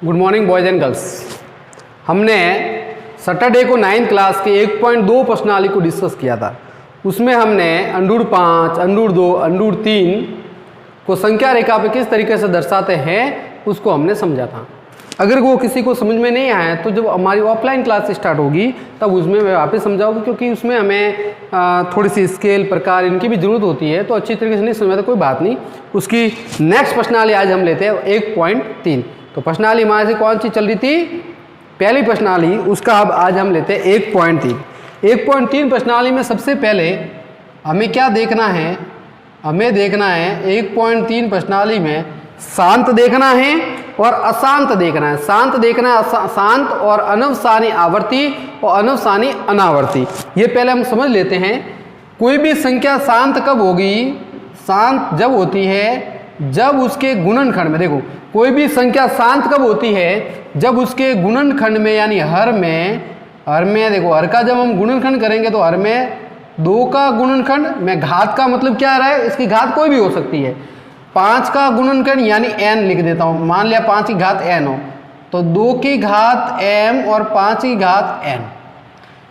Good morning boys and girls. हमने Saturday को 9th class के 1.2 प्रश्नावली को डिस्कस किया था। उसमें हमने √5, √2, √3 को संख्या रेखा पे किस तरीके से दर्शाते हैं उसको हमने समझा था। अगर वो किसी को समझ में नहीं आया तो जब हमारी ऑफलाइन क्लास स्टार्ट होगी तब उसमें मैं वापस समझाऊंगी, क्योंकि उसमें हमें थोड़ी सी स्केल प्रकार इनकी भी ज़रूरत होती है, तो अच्छी तरीके से नहीं समझा तो कोई बात नहीं। उसकी नेक्स्ट प्रश्नावली आज हम लेते हैं 1.3। तो प्रश्नावली हमारे से कौन सी चल रही थी? पहली प्रश्नावली, उसका अब आज हम लेते हैं 1.3। 1.3 प्रश्नावली में सबसे पहले हमें क्या देखना है? हमें देखना है 1.3 प्रश्नावली में शांत देखना है और अशांत देखना है। शांत देखना है, शांत और अनवसानी आवर्ती और अनवसानी अनावर्ती। ये पहले हम समझ लेते हैं। कोई भी संख्या शांत कब होगी? शांत जब होती है जब उसके गुणनखंड में, देखो कोई भी संख्या शांत कब होती है? जब उसके गुणनखंड में यानी हर में देखो हर का जब हम गुणनखंड करेंगे तो हर में 2 का गुणनखंड में घात का मतलब क्या रहा है? इसकी घात कोई भी हो सकती है। 5 का गुणनखंड यानी n लिख देता हूं, मान लिया 5 की घात n हो तो 2 की घात m और 5 की घात n।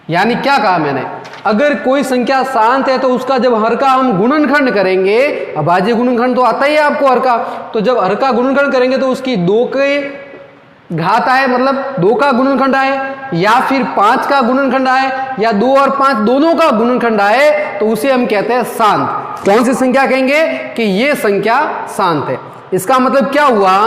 यानी क्या कहा मैंने? अगर कोई संख्या शांत है तो उसका जब हर का हम गुणनखंड करेंगे, अभाज्य गुणनखंड तो आता ही है आपको हर का, तो जब हर का गुणनखंड करेंगे तो उसकी 2 के घात आए, मतलब 2 का गुणनखंड आए, या फिर 5 का गुणनखंड आए, या 2 और 5 दोनों का गुणनखंड आए, तो उसे हम कहते हैं शांत। कौन सी संख्या कहेंगे कि ये संख्या शांत है? इसका मतलब क्या हुआ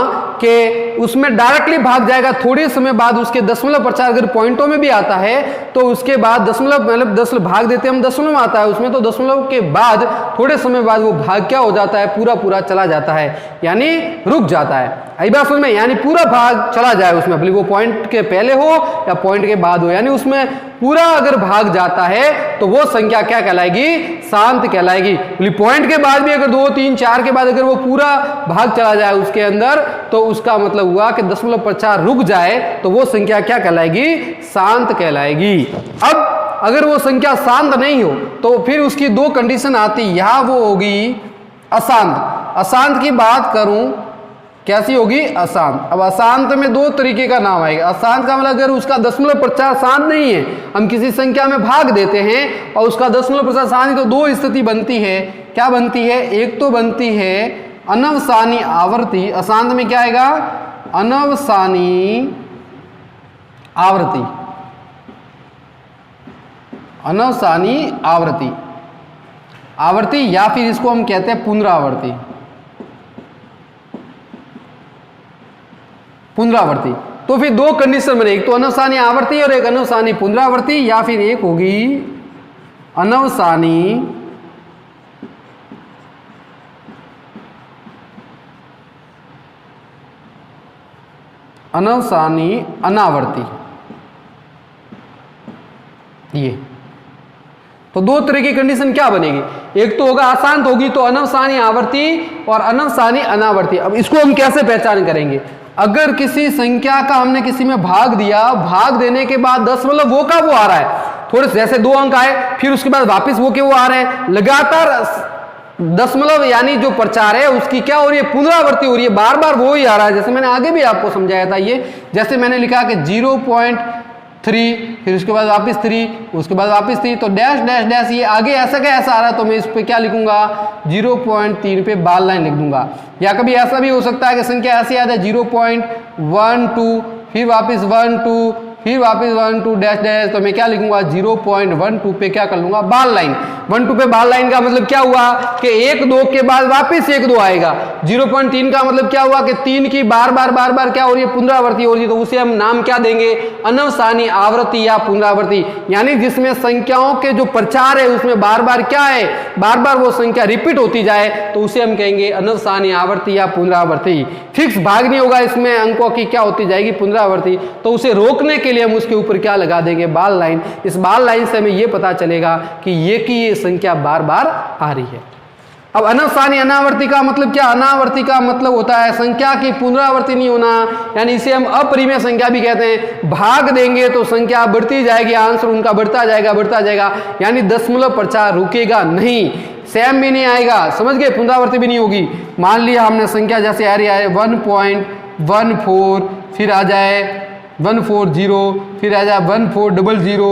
कि उसमें डायरेक्टली भाग जाएगा, थोड़े समय बाद उसके दशमलव प्रचार अगर पॉइंटों में भी आता है तो उसके बाद दशमलव मतलब दशमलव भाग देते हम दशमलव में आता है उसमें, तो दशमलव के बाद थोड़े समय बाद वो भाग क्या हो जाता है? पूरा चला जाता है, यानी रुक जाता है। आई बात समझ में? यानी पूरा भाग चला जाए उसमें, भले वो पॉइंट के पहले हो या पॉइंट के बाद हो, यानी उसमें पूरा अगर भाग जाता है तो वो संख्या क्या कहलाएगी? शांत कहलाएगी। पॉइंट के बाद भी अगर 2, 3, 4 के बाद अगर वो पूरा भाग चला जाए उसके अंदर तो उसका मतलब हुआ कि दशमलव प्रचार रुक जाए, तो वो संख्या क्या कहलाएगी? शांत कहलाएगी। अब अगर वो संख्या शांत नहीं हो तो फिर उसकी 2 कंडीशन आती, यहां वो होगी अशांत। अशांत की बात करूं कैसी होगी? अशांत। अब अशांत में 2 तरीके का नाम आएगा। अशांत का मतलब अगर उसका दशमलव प्रचार शांत नहीं है, हम किसी संख्या में भाग देते हैं और उसका दशमलव प्रचार शांत, तो 2 स्थिति बनती है। क्या बनती है? एक तो बनती है अनवसानी आवर्ती। अशांत में क्या आएगा? अनवसानी आवृत्ति। अनवसानी आवृत्ति, आवृत्ति, या फिर इसको हम कहते हैं पुनरावर्ती। पुनरावर्ती। तो फिर 2 कंडीशन बने, एक तो अनवसानी आवर्ती और एक अनवसानी पुनरावर्ती, या फिर एक होगी अनवसानी अनावर्ती। ये तो 2 तरह की कंडीशन क्या बनेगी? एक तो होगा अशांत होगी तो अनवसानी आवर्ती और अनवसानी अनावर्ती। अब इसको हम कैसे पहचान करेंगे? अगर किसी संख्या का हमने किसी में भाग दिया, भाग देने के बाद दशमलव वो का वो आ रहा है, थोड़े जैसे 2 अंक आए फिर उसके बाद वापस वो के वो आ रहे हैं, लगातार दशमलव यानी जो प्रचार है उसकी क्या हो रही है? पुनरावृत्ति हो रही है, बार बार वो ही आ रहा है। जैसे मैंने आगे भी आपको समझाया था, ये जैसे मैंने लिखा कि 0.3, फिर उसके बाद वापस 3, उसके बाद वापस 3, तो डैश डैश डैश, ये आगे ऐसा क्या ऐसा आ रहा है, तो मैं इस पे क्या लिखूंगा? 0.3 पे बाल लाइन लिख दूंगा। या कभी ऐसा भी हो सकता है कि संख्या ऐसी याद है 0.12, फिर वापस 12, फिर वापस 12 डैश डैश, तो मैं क्या लिखूंगा? 0.12 पे क्या कर लूंगा? बाल लाइन। 12 पे बाल लाइन का मतलब क्या हुआ कि 1, 2 के बाद वापस 1, 2 आएगा। 0.3 का मतलब क्या हुआ कि 3 की बार बार क्या हो रही है? पुनरावृत्ति हो रही है, तो उसे हम नाम क्या देंगे? अनवसानी आवृत्ति या पुनरावृत्ति। यानी जिसमें संख्याओं के जो प्रचार है उसमें बार बार क्या है? बार बार वो संख्या रिपीट होती जाए तो उसे हम कहेंगे अनवसानी आवृत्ति या पुनरावृत्ति। फिक्स भाग नहीं होगा इसमें, अंकों की क्या होती जाएगी? पुनरावृत्ति। तो उसे रोकने के लिए हम उसके ऊपर क्या लगा देंगे? बाल लाइन। इस बाल लाइन से हमें यह पता चलेगा कि ये संख्या बार बार आ रही है। अब अनवसानी अनावर्ती का मतलब क्या? अनावर्ती का मतलब होता है संख्या की पुनरावृत्ति नहीं होना, यानी इसे हम अपरिमेय संख्या भी कहते हैं। भाग देंगे तो संख्या बढ़ती जाएगी, आंसर उनका बढ़ता जाएगा, यानी दशमलव प्रचार रुकेगा नहीं, सेम भी नहीं आएगा, समझ गए? पुनरावृत्ति भी नहीं होगी। मान लिया हमने संख्या जैसे आ रही है 1.14 फिर आ जाए 140, फिर आ जाए 1400,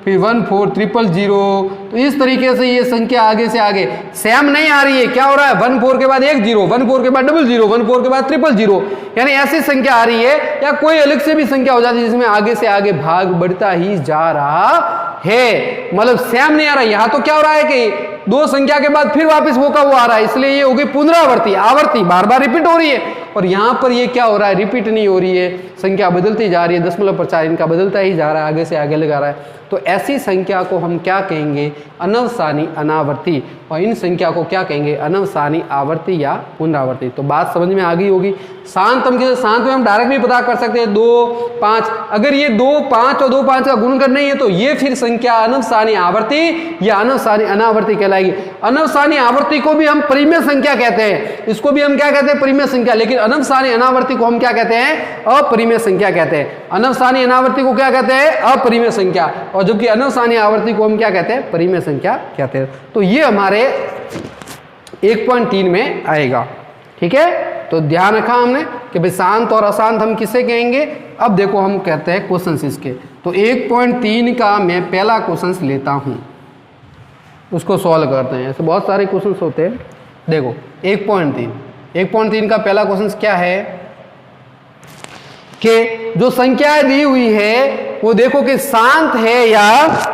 फिर 14000। तो इस तरीके से ये संख्या आगे से आगे सेम नहीं आ रही है। क्या हो रहा है, 14 के बाद 10, 14 के बाद 00, 14 के बाद 000, यानी ऐसी संख्या आ रही है, या कोई अलग से भी संख्या हो जाती है जिसमें आगे से आगे भाग बढ़ता ही जा रहा है, मतलब सेम नहीं आ रहा है। यहाँ तो क्या हो रहा है कि दो संख्या के बाद फिर वापस वो का वो आ रहा है, इसलिए ये होगी पुनरावर्ती, आवर्ती, बार बार रिपीट हो रही है। और यहाँ पर ये क्या हो रहा है, रिपीट नहीं हो रही है, संख्या बदलती जा रही है, दशमलव प्रचार इनका बदलता ही जा रहा है, आगे से आगे लगा रहा है। तो ऐसी संख्या को हम क्या कहेंगे, अनवसानी अनावर्ती, और इन संख्या को क्या कहेंगे, अनवसानी आवर्ती या पुनरावर्ती। तो बात समझ में आ गई होगी। शांत हम किसे, शांत में हम डायरेक्ट भी पता कर सकते हैं 2, 5। अगर ये 2, 5 और 2, 5 का गुणनखंड नहीं है तो ये फिर संख्या अनवसानी आवर्ती या अनवसानी अनावर्ती कहलाएगी। अनवसानी आवर्ती को भी हम परिमेय संख्या कहते हैं, इसको भी हम क्या कहते हैं, परिमेय संख्या। लेकिन अनवसानी अनावर्ती को हम क्या कहते हैं, अपरिमेय संख्या कहते हैं। अनवसानी अनावर्ती को क्या कहते हैं, अपरिमेय संख्या, और जबकि अनवसानी आवर्ती को हम क्या कहते हैं, परिमेय संख्या कहते हैं। तो ये हमारे 1.3 में आएगा। ठीक है, तो ध्यान रखा हमने कि भाई शांत और अशांत हम किसे कहेंगे। अब देखो हम कहते हैं क्वेश्चन इसके। तो 1.3 का मैं पहला क्वेश्चन लेता हूं, उसको सॉल्व करते हैं। ऐसे बहुत सारे क्वेश्चन होते हैं। देखो 1.3 का पहला क्वेश्चन क्या है कि जो संख्याएं दी हुई है वो देखो कि शांत है या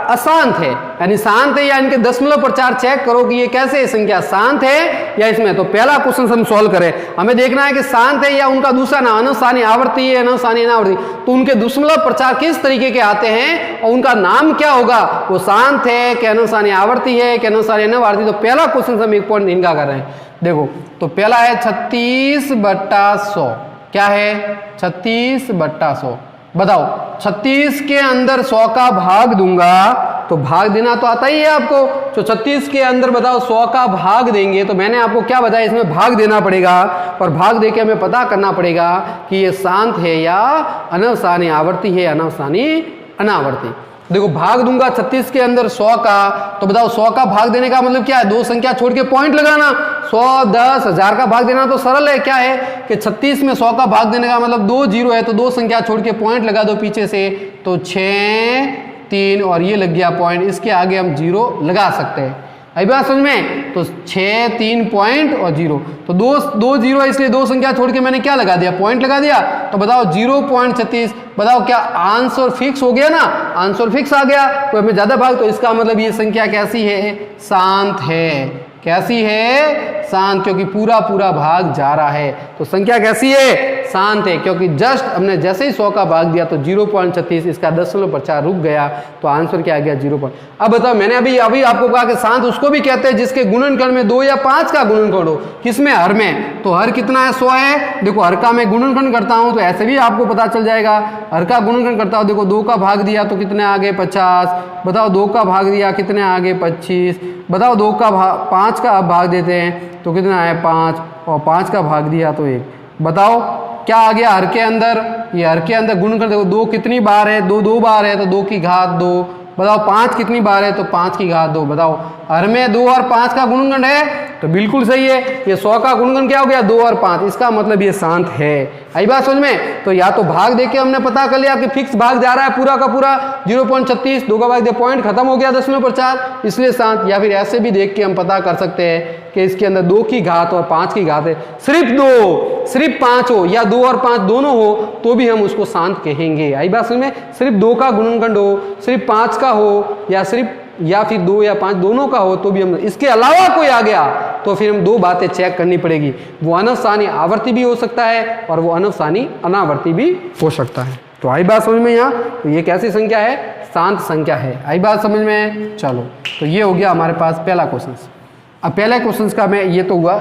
अशांत है, यानी शांत है या इनके दशमलव प्रचार चेक करो कि ये कैसे है, संख्या शांत है या इसमें। तो पहला क्वेश्चन हम सॉल्व करें, हमें देखना है कि शांत है या उनका दूसरा नाम अनवसानी आवर्ती है, अनवसानी अनावर्ती। तो उनके दशमलव प्रचार किस तरीके के आते हैं और उनका नाम क्या होगा, वो शांत है कि अनवसानी आवर्ती है कि अनवसानी अनावर्ती। तो पहला क्वेश्चन हम 1.3 का कर रहे हैं। देखो तो पहला है 36/100। क्या है, 36/100। बताओ 36 के अंदर 100 का भाग दूंगा, तो भाग देना तो आता ही है आपको। तो 36 के अंदर बताओ 100 का भाग देंगे, तो मैंने आपको क्या बताया, इसमें भाग देना पड़ेगा और भाग देके हमें पता करना पड़ेगा कि ये शांत है या अनवसानी आवर्ती है, अनवसानी अनावर्ती। देखो भाग दूंगा 36 के अंदर 100 का, तो बताओ 100 का भाग देने का मतलब क्या है, दो संख्या छोड़ के पॉइंट लगाना। 100, 10, 1000 का भाग देना तो सरल है। क्या है कि 36 में 100 का भाग देने का मतलब 2 0 है, तो दो संख्या छोड़ के पॉइंट लगा दो पीछे से, तो 6, 3 और ये लग गया पॉइंट। इसके आगे हम 0 लगा सकते हैं। अभी बात समझ में, तो 6, 3 पॉइंट और 0, तो दो 0 है, इसलिए दो संख्या छोड़ के मैंने क्या लगा दिया, पॉइंट लगा दिया। तो बताओ 0.36, बताओ क्या आंसर फिक्स हो गया ना, आंसर फिक्स आ गया। तो हमें ज्यादा भाग, तो इसका मतलब ये संख्या कैसी है, शांत है। कैसी है, शांत, क्योंकि पूरा पूरा भाग जा रहा है। तो संख्या कैसी है, शांत है, क्योंकि जस्ट हमने जैसे ही 100 का भाग दिया तो 0.36, इसका दशमलव प्रचार रुक गया, तो आंसर क्या आ गया, 0. अब बताओ, मैंने अभी आपको कहा कि शांत उसको भी कहते हैं जिसके गुणनखंड में 2 या 5 का गुणनखंड हो। किसमें, हर में। तो हर कितना है, 100 है। देखो हर का मैं गुणनखंड करता हूं तो ऐसे भी आपको पता चल जाएगा। हर का गुणनखंड करता हूं, देखो 2 का भाग दिया तो कितने आगे, 50। बताओ 2 का भाग दिया कितने आगे, 25। बताओ 2 का 5 का भाग देते हैं तो कितना है, 5, और 5 का भाग दिया तो 1। बताओ क्या आ गया हर के अंदर, ये हर के अंदर गुणनखंड देखो 2 कितनी बार है, 2 बार है तो 2 की घात 2। बताओ 5 कितनी बार है, तो 5 की घात 2। बताओ हर में 2 और 5 का गुणनखंड है, तो बिल्कुल सही है। ये 100 का गुणनखंड क्या हो गया, 2 और 5, इसका मतलब ये शांत है। आई बात समझ में। तो या तो भाग देके हमने पता कर लिया कि फिक्स भाग जा रहा है पूरा का पूरा 0.36, 2 का भाग दे पॉइंट खत्म हो गया दशमलव प्रचार, इसलिए शांत। या फिर ऐसे भी देख के हम पता कर सकते हैं कि इसके अंदर 2 की घात और 5 की घात है, सिर्फ 2, सिर्फ 5 हो या 2 और 5 दोनों हो तो भी हम उसको शांत कहेंगे। आई बात समझ में। सिर्फ 2 का गुणनखंड हो, सिर्फ 5 का हो, या फिर 2 या 5 दोनों का हो तो भी हम, इसके अलावा कोई आ गया तो फिर हम 2 बातें चेक करनी पड़ेगी। वो अनवसानी आवर्ती भी हो सकता है और वो अनवसानी अनावर्ती भी हो सकता है। तो आई बात समझ में यहाँ। तो ये कैसी संख्या है, शांत संख्या है। आई बात समझ में। चलो तो ये हो गया हमारे पास पहला क्वेश्चन। अब पहले क्वेश्चन का मैं, ये तो हुआ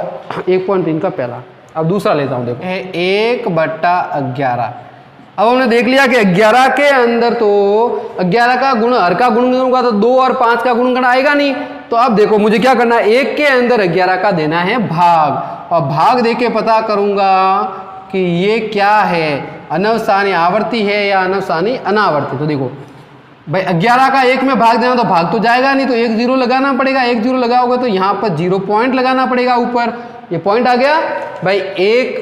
1.3 का पहला। अब दूसरा लेता हूँ। देखो 1/11। अब हमने देख लिया कि 11 के अंदर तो 11 का गुण, हर का गुणनखंड होगा तो 2 और 5 का गुणनखंड आएगा नहीं। तो अब देखो मुझे क्या करना है, 1 के अंदर 11 का देना है भाग, और भाग देके पता करूंगा कि ये क्या है, अनवसानी आवर्ती है या अनवसानी अनावर्ती। तो देखो भाई 11 का 1 में भाग देना तो भाग तो जाएगा नहीं, तो 1 0 लगाना पड़ेगा। 1 0 लगाओगे तो यहाँ पर 0 पॉइंट लगाना पड़ेगा ऊपर। ये पॉइंट आ गया भाई।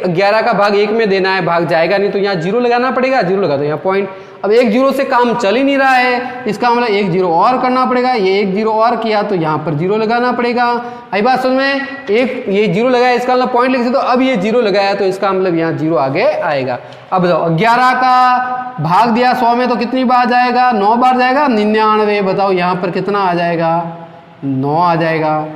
11 का भाग 1 में देना है, भाग जाएगा नहीं तो यहाँ 0 लगाना पड़ेगा, 0 लगा दो यहाँ पॉइंट। अब 1 0 से काम चल ही नहीं रहा है, इसका मतलब 1 0 और करना पड़ेगा। ये 1 0 और किया तो यहाँ पर 0 लगाना पड़ेगा। आई बात समझ में? ये 0 लगाया इसका मतलब पॉइंट लिख सकते हो। अब ये 0 लगाया तो इसका मतलब यहाँ 0 आगे आएगा। अब बताओ 11 का भाग दिया 100 में तो कितनी बार जाएगा? 9 बार जाएगा। 99 बताओ यहाँ पर कितना आ जाएगा? 9 आ जाएगा।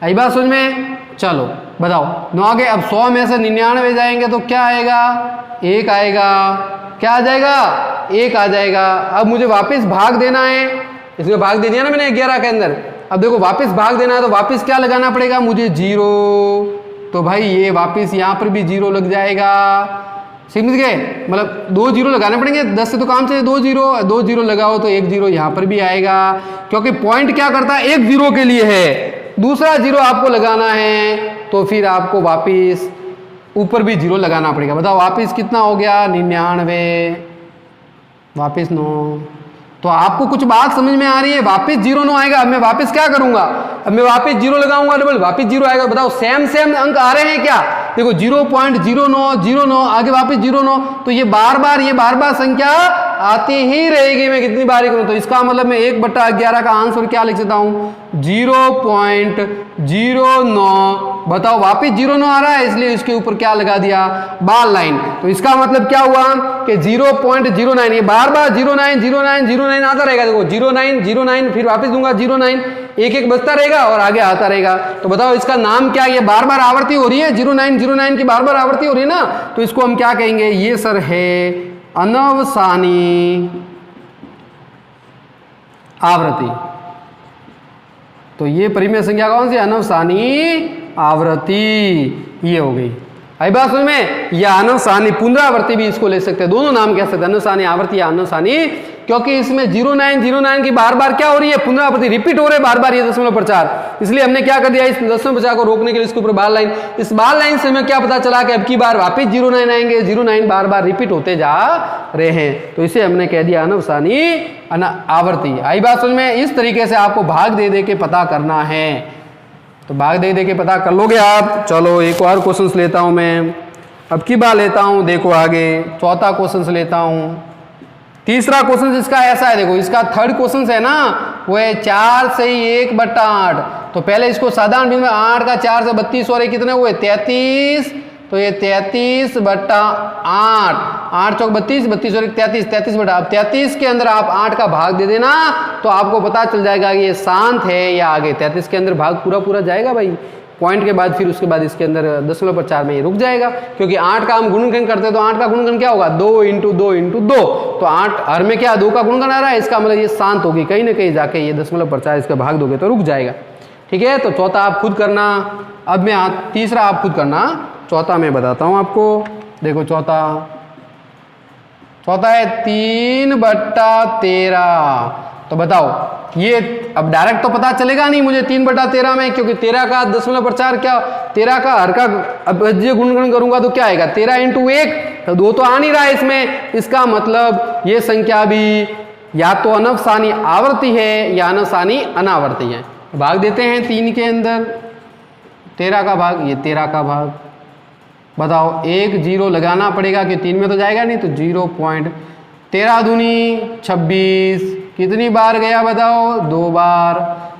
आई बात समझ में? चलो बताओ 9 आगे। अब 100 में से 99 जाएंगे तो क्या आएगा? 1 आएगा। क्या आ जाएगा? 1 आ जाएगा। अब मुझे वापस भाग देना है, इसमें भाग दे दिया ना मैंने 11 के अंदर। अब देखो वापस भाग देना है तो वापस क्या लगाना पड़ेगा मुझे? 0। तो भाई ये वापस यहाँ पर भी 0 लग जाएगा। समझ गए? मतलब 2 0 लगाने पड़ेंगे, 10 से तो काम चाहिए। 2 0 लगाओ तो 1 0 यहाँ पर भी आएगा, क्योंकि पॉइंट क्या करता है? 1 0 के लिए है, दूसरा 0 आपको लगाना है तो फिर आपको वापिस ऊपर भी 0 लगाना पड़ेगा। बताओ वापिस कितना हो गया? 99 वापिस 9। तो आपको कुछ बात समझ में आ रही है? वापिस 0 9 आएगा। अब मैं वापिस क्या करूंगा? अब मैं वापिस 0 लगाऊंगा डबल, वापिस 0 आएगा। बताओ सेम अंक आ रहे हैं क्या? देखो 0.09 आगे वापिस 0 9, तो ये बार बार संख्या आती ही रहेगी। मैं कितनी बार करूं तो इसका मतलब मैं 1/11 का आंसर क्या लिख सकता हूं? 0.09। बताओ वापिस 0 9 आ रहा है, इसलिए इसके ऊपर क्या लगा दिया? बाल लाइन। तो इसका मतलब क्या हुआ कि 0.09, ये बार 09 आता रहेगा। देखो 09 फिर वापिस दूंगा 09, एक बचता रहेगा और आगे आता रहेगा। तो बताओ इसका नाम क्या? ये बार बार आवर्ती हो रही है, 09 की बार बार आवर्ती हो रही है ना, तो इसको हम क्या कहेंगे? ये सर है अनवसानी आवृत्ति। तो ये परिमेय संख्या कौन सी? अनवसानी आवृत्ति। ये हो गई। आई बात समझ में? या अनवसानी पुनरावृत्ति भी इसको ले सकते हैं, दोनों नाम कह सकते हैं, अनवसानी आवृत्ति या अनवसानी, क्योंकि इसमें 09 की बार बार क्या हो रही है? पुनरावृत्ति, रिपीट हो रहे बार बार ये 0.4। इसलिए हमने क्या कर दिया? इस 0.4 को रोकने के लिए इसके ऊपर बार लाइन। इस बार लाइन से हमें क्या पता चला कि अब की बार वापिस 09 आएंगे, 09 बार बार रिपीट होते जा रहे हैं, तो इसे हमने कह दिया अनवसानी आवृत्ति। आई बात समझ में? इस तरीके से आपको भाग दे दे के पता करना है, तो भाग दे दे के पता कर लोगे आप। चलो एक और क्वेश्चन लेता हूं मैं, अब की बार लेता हूं। देखो आगे चौथा क्वेश्चन लेता हूं। तीसरा क्वेश्चन इसका ऐसा है, देखो इसका थर्ड क्वेश्चन है ना, वो है 4 से 1/8। तो पहले इसको साधारण बिंदु में 8 का 4 से 32 और कितने हुए? 33। तो ये 33/8, 8 चौक 32, 32 और 33, 33 के अंदर आप 8 का भाग दे देना तो आपको पता चल जाएगा कि ये शांत है या आगे। 33 के अंदर भाग पूरा जाएगा भाई, पॉइंट के बाद फिर उसके बाद इसके अंदर 0.4 में ये रुक जाएगा, क्योंकि 8 का हम गुणनखंड करते हैं तो 8 का गुणनखंड क्या होगा? 2 × 2 × 2। तो 8 हर में क्या 2 का गुणनखंड आ रहा है, इसका मतलब ये शांत होगी, कहीं ना कहीं जाके ये 0.4 इसका भाग दोगे तो रुक जाएगा। ठीक है, तो चौथा आप खुद करना। अब मैं तीसरा आप खुद करना, चौथा मैं बताता हूं आपको। देखो चौथा है 3/13। तो बताओ ये अब डायरेक्ट तो पता चलेगा नहीं मुझे 3/13 में, क्योंकि 13 का 0.4 क्या, 13 का हर का अब ये गुणनखंड करूंगा तो क्या आएगा? 13 × 1, तो 2 तो आ नहीं रहा है इसमें। इसका मतलब ये संख्या भी या तो अनवसानी आवर्ती है या अनवसानी अनावर्ती है। भाग देते हैं 3 के अंदर, 13 का भाग, ये 13 का भाग। बताओ 1 0 लगाना पड़ेगा कि 3 में तो जाएगा नहीं, तो 0.13 दूनी 26 कितनी बार गया बताओ? 2 बार।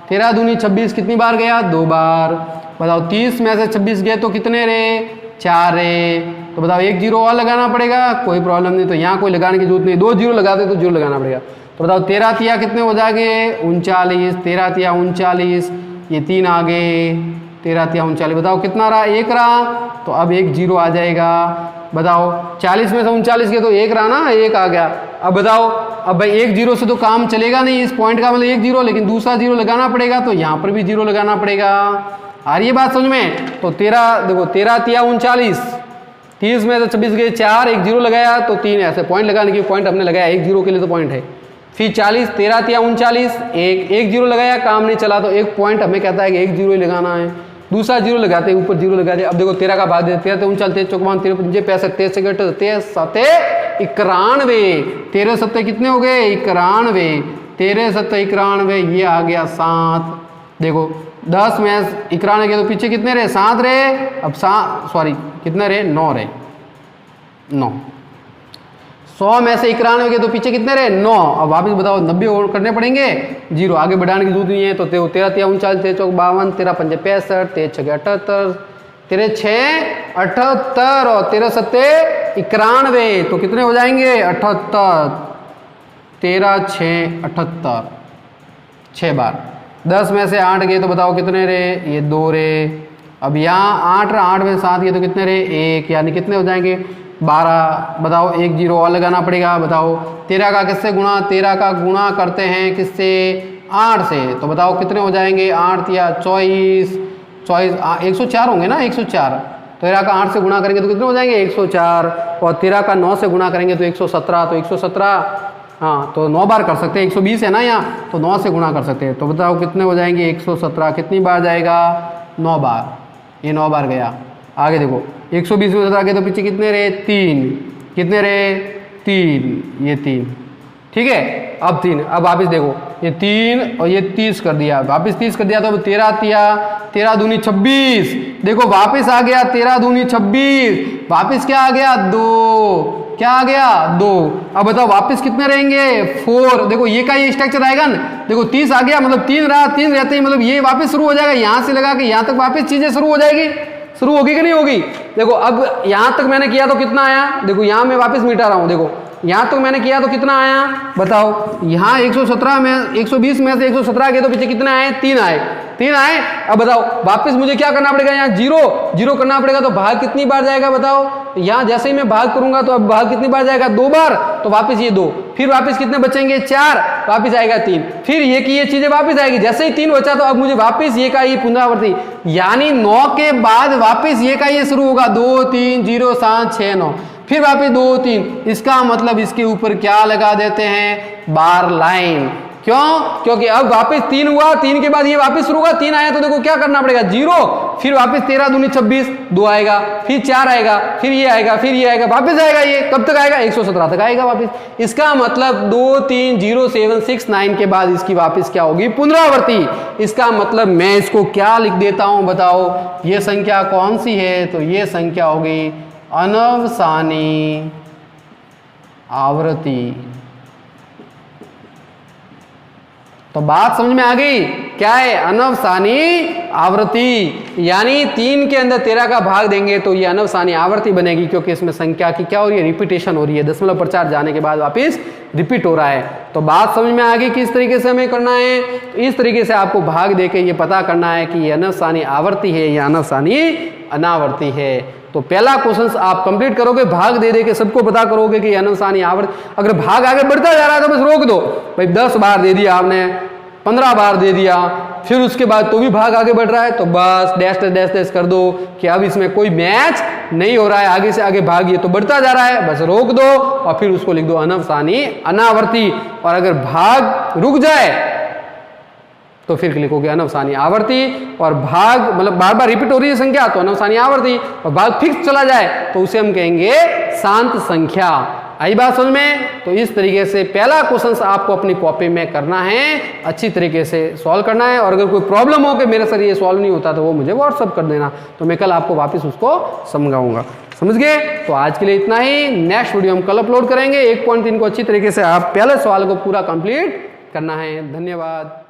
13 दूनी 26 कितनी बार गया? 2 बार। बताओ 30 में से 26 गए तो कितने रहे? 4 रहे। तो बताओ 1 0 और लगाना पड़ेगा, कोई प्रॉब्लम नहीं, तो यहाँ कोई लगाने की जरूरत नहीं, 2 0 लगाते तो 0 लगाना पड़ेगा। तो बताओ 13 तिया कितने हो जाएंगे? 39। 13 तिया 39, ये 3 आ गए, 13 तिया 39। बताओ कितना रहा? 1 रहा, तो अब 1 0 आ जाएगा। बताओ 40 में से 39 के तो 1 रहा ना, 1 आ गया। अब बताओ, अब भाई 1 0 से तो काम चलेगा नहीं, इस पॉइंट का मतलब 1 0, लेकिन दूसरा 0 लगाना पड़ेगा, तो यहाँ पर भी 0 लगाना पड़ेगा। आ रही है बात समझ में? तो 13 देखो 13 तिया 39, 30 में से 26 गए 4, 1 0 लगाया तो 3, ऐसे पॉइंट लगाने की पॉइंट हमने लगाया 1 0 के लिए तो पॉइंट है। फिर 40, 13 तिया 39, 1 0 लगाया, काम नहीं चला, तो एक पॉइंट हमें कहता है कि 1 0 ही लगाना है। दूसरा 0 लगाते, ऊपर 0 लगाते। अब देखो 13 का भाग देते, 13 39, 13 चौक 13 55 65 13 से 91, 13 7 कितने हो गए? 91, 13 7 91, ये आ गया 7। देखो 10 में 91 के तो पीछे कितने रहे? 7 रहे। अब सॉरी कितने रहे? 9 रहे, 9। 100 में से 91 के तो पीछे कितने रहे? 9। अब वापस बताओ 90 और करने पड़ेंगे, 0 आगे बढ़ाने की जरूरत नहीं है। तो 13 3 39, 13 4 52, 13 5 65, 13 6 78, 13 6 78 और 13 7 91, तो कितने हो जाएंगे? 78। 13 6 78, 6 बार। 10 में से 8 गए तो बताओ कितने रहे? ये 2 रहे। अब यहाँ 8 में 7 गए तो कितने रहे? 1, यानी कितने हो जाएंगे? 12। बताओ 1 0 और लगाना पड़ेगा। बताओ 13 का किससे गुणा? 13 का गुणा करते हैं किससे? 8 से। तो बताओ कितने हो जाएंगे? 8 या 24, 104 होंगे ना, 104। 13 का 8 से गुणा करेंगे तो कितने हो जाएंगे? 104। और 13 का 9 से गुणा करेंगे तो 117। तो 117, हाँ तो 9 बार कर सकते हैं, 120 है ना यहाँ, तो 9 से गुणा कर सकते हैं। तो बताओ कितने हो जाएंगे? 117 कितनी बार जाएगा? 9 बार। ये 9 बार गया। आगे देखो 120 में 17 के तो पीछे कितने रहे? 3। कितने रहे? 3। ये 3, ठीक है। अब 3, अब वापिस देखो ये 3 और ये 30 कर दिया, वापिस 30 कर दिया तो अब 13 दूनी 26। देखो वापिस आ गया 13 दूनी 26, वापिस क्या आ गया? 2। क्या आ गया? 2। अब बताओ वापस कितने रहेंगे? 4। देखो ये का ये स्ट्रक्चर आएगा ना, देखो 30 आ गया, मतलब 3 रहा, 3 रहते ही मतलब ये वापस शुरू हो जाएगा, यहां से लगा के यहां तक वापस चीजें शुरू हो जाएगी। शुरू होगी कि नहीं होगी? देखो अब यहां तक मैंने किया तो कितना आया? देखो यहां मैं वापस मिटा रहा हूं, देखो यहां तक मैंने किया तो कितना आया? बताओ यहां 117 में 120 में से 117 के तो पीछे कितने आए? 3 आए। 3 आए। अब बताओ वापस मुझे क्या करना पड़ेगा? यहाँ 0 करना पड़ेगा। तो भाग कितनी बार जाएगा? बताओ यहाँ जैसे ही मैं भाग करूंगा तो अब भाग कितनी बार जाएगा? 2 बार। तो वापस ये 2, फिर वापस कितने बचेंगे? 4, वापस आएगा 3, फिर ये की ये चीजें वापस आएगी। जैसे ही 3 बचा तो अब मुझे वापस ये का ये पुनरावृत्ति, यानी 9 के बाद वापस ये का ये शुरू होगा। 2 3 0 7 6 9, फिर वापस 2 3। इसका मतलब इसके ऊपर क्या लगा देते हैं? बार लाइन। क्यों? क्योंकि अब वापस 3 हुआ, 3 के बाद ये वापस शुरू होगा। 3 आया तो देखो क्या करना पड़ेगा? 0, फिर वापस 13 दूनी 26, 2 आएगा, फिर 4 आएगा, फिर ये आएगा, फिर ये आएगा, वापस आएगा। ये कब तक आएगा? 117 तक आएगा वापस। इसका मतलब 2 3 0 7 6 9 के बाद इसकी वापस क्या होगी? पुनरावृत्ति। इसका मतलब मैं इसको क्या लिख देता हूं? बताओ ये संख्या कौन सी है? तो ये संख्या होगी अनवसानी आवृत्ति। तो बात समझ में आ गई? क्या है? अनवसानी आवृत्ति, यानी 3 के अंदर 13 का भाग देंगे तो ये अनवसानी आवृत्ति बनेगी, क्योंकि इसमें संख्या की क्या हो रही है? रिपीटेशन हो रही है। दशमलव प्रचार जाने के बाद वापस रिपीट हो रहा है। तो बात समझ में आ गई किस तरीके से हमें करना है? तो इस तरीके से आपको भाग देके ये पता करना है कि ये अनवसानी आवर्ती है या अनवसानी अनावर्ती है। तो पहला क्वेश्चन आप कंप्लीट करोगे, भाग दे दे के सबको पता करोगे कि अनवसानी आवर्त। अगर भाग आगे बढ़ता जा रहा है तो बस रोक दो भाई। 10 बार दे दिया आपने, 15 बार दे दिया, फिर उसके बाद तो भी भाग आगे बढ़ रहा है तो बस डैश डैश डैश कर दो कि अब इसमें कोई मैच नहीं हो रहा है, आगे से आगे भाग ये तो बढ़ता जा रहा है, बस रोक दो और फिर उसको लिख दो अनवसानी अनावर्ती। और अगर भाग रुक जाए तो फिर लिखोगे अनवसानी आवर्ती। और भाग मतलब बार बार रिपीट हो रही है संख्या तो अनवसानी आवर्ती, और भाग फिक्स चला जाए तो उसे हम कहेंगे शांत संख्या। आई बात समझ में? तो इस तरीके से पहला क्वेश्चन आपको अपनी कॉपी में करना है, अच्छी तरीके से सॉल्व करना है। और अगर कोई प्रॉब्लम हो कि मेरे सर ये सॉल्व नहीं होता तो वो मुझे व्हाट्सअप कर देना, तो मैं कल आपको वापस उसको समझाऊंगा। समझ गए? तो आज के लिए इतना ही। नेक्स्ट वीडियो हम कल अपलोड करेंगे। 1.3 को अच्छी तरीके से आप पहले सवाल को पूरा कंप्लीट करना है। धन्यवाद।